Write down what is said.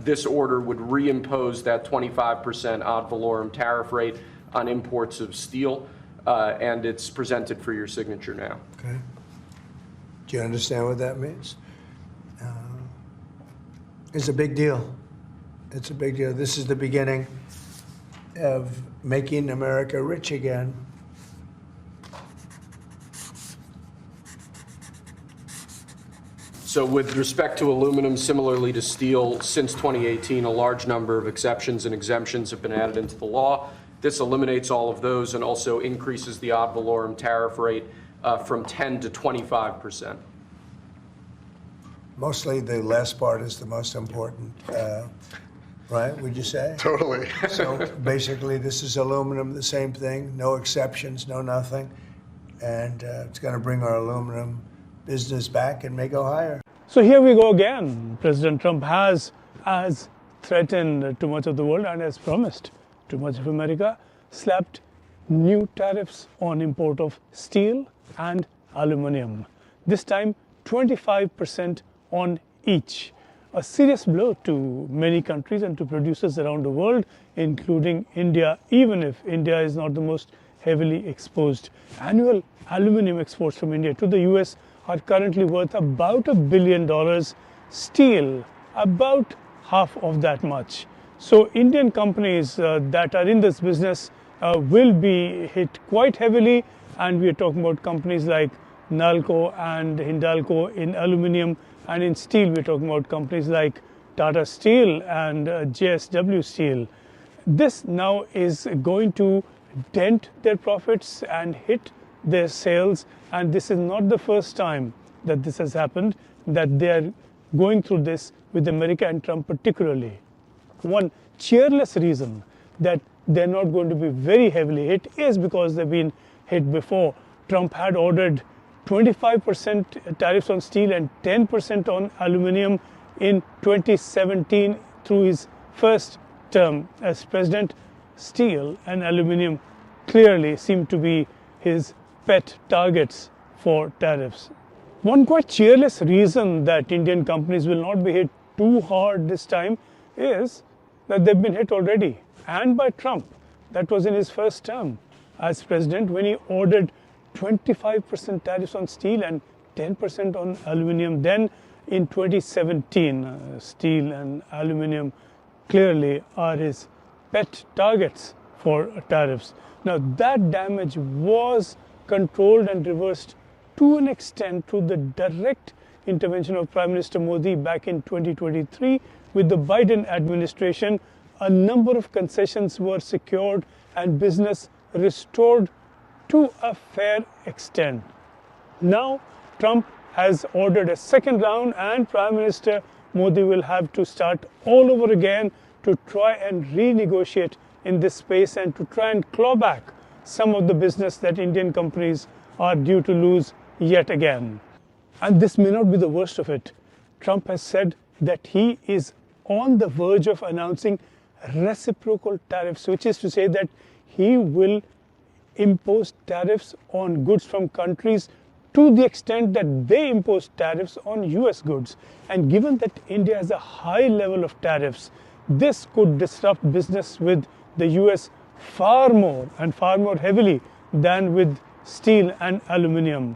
This order would reimpose that 25% ad valorem tariff rate on imports of steel, and it's presented for your signature now. Okay. Do you understand what that means? It's a big deal. It's a big deal. This is the beginning of making America rich again. So with respect to aluminum, similarly to steel, since 2018, a large number of exceptions and exemptions have been added into the law. This eliminates all of those and also increases the ad valorem tariff rate from 10 to 25%. Mostly the last part is the most important, right? Would you say? Totally. So basically, this is aluminum, the same thing, no exceptions, no nothing. And it's going to bring our aluminum business back and may go higher. So here we go again. President Trump has threatened too much of the world and has promised too much of America, slapped new tariffs on import of steel and aluminium. This time 25% on each. A serious blow to many countries and to producers around the world, including India, even if India is not the most heavily exposed. Annual aluminium exports from India to the US are currently worth about $1 billion. Steel, about half of that much. So Indian companies that are in this business will be hit quite heavily, and we are talking about companies like Nalco and Hindalco in aluminium, and in steel we're talking about companies like Tata Steel and JSW Steel. This now is going to dent their profits and hit their sales, and this is not the first time that this has happened, that they are going through this with America and Trump particularly. One cheerless reason that they're not going to be very heavily hit is because they've been hit before. Trump had ordered 25% tariffs on steel and 10% on aluminium in 2017 through his first term as president. Steel and aluminium clearly seem to be his pet targets for tariffs. One quite cheerless reason that Indian companies will not be hit too hard this time is that they've been hit already, and by Trump. That was in his first term as president when he ordered 25% tariffs on steel and 10% on aluminium. Then in 2017, steel and aluminium clearly are his pet targets for tariffs. Now that damage was controlled and reversed to an extent through the direct intervention of Prime Minister Modi back in 2023. With the Biden administration, a number of concessions were secured and business restored to a fair extent. Now Trump has ordered a second round, and Prime Minister Modi will have to start all over again to try and renegotiate in this space and to try and claw back some of the business that Indian companies are due to lose yet again. And this may not be the worst of it. Trump has said that he is on the verge of announcing reciprocal tariffs, which is to say that he will impose tariffs on goods from countries to the extent that they impose tariffs on US goods. And given that India has a high level of tariffs, this could disrupt business with the US far more and far more heavily than with steel and aluminium.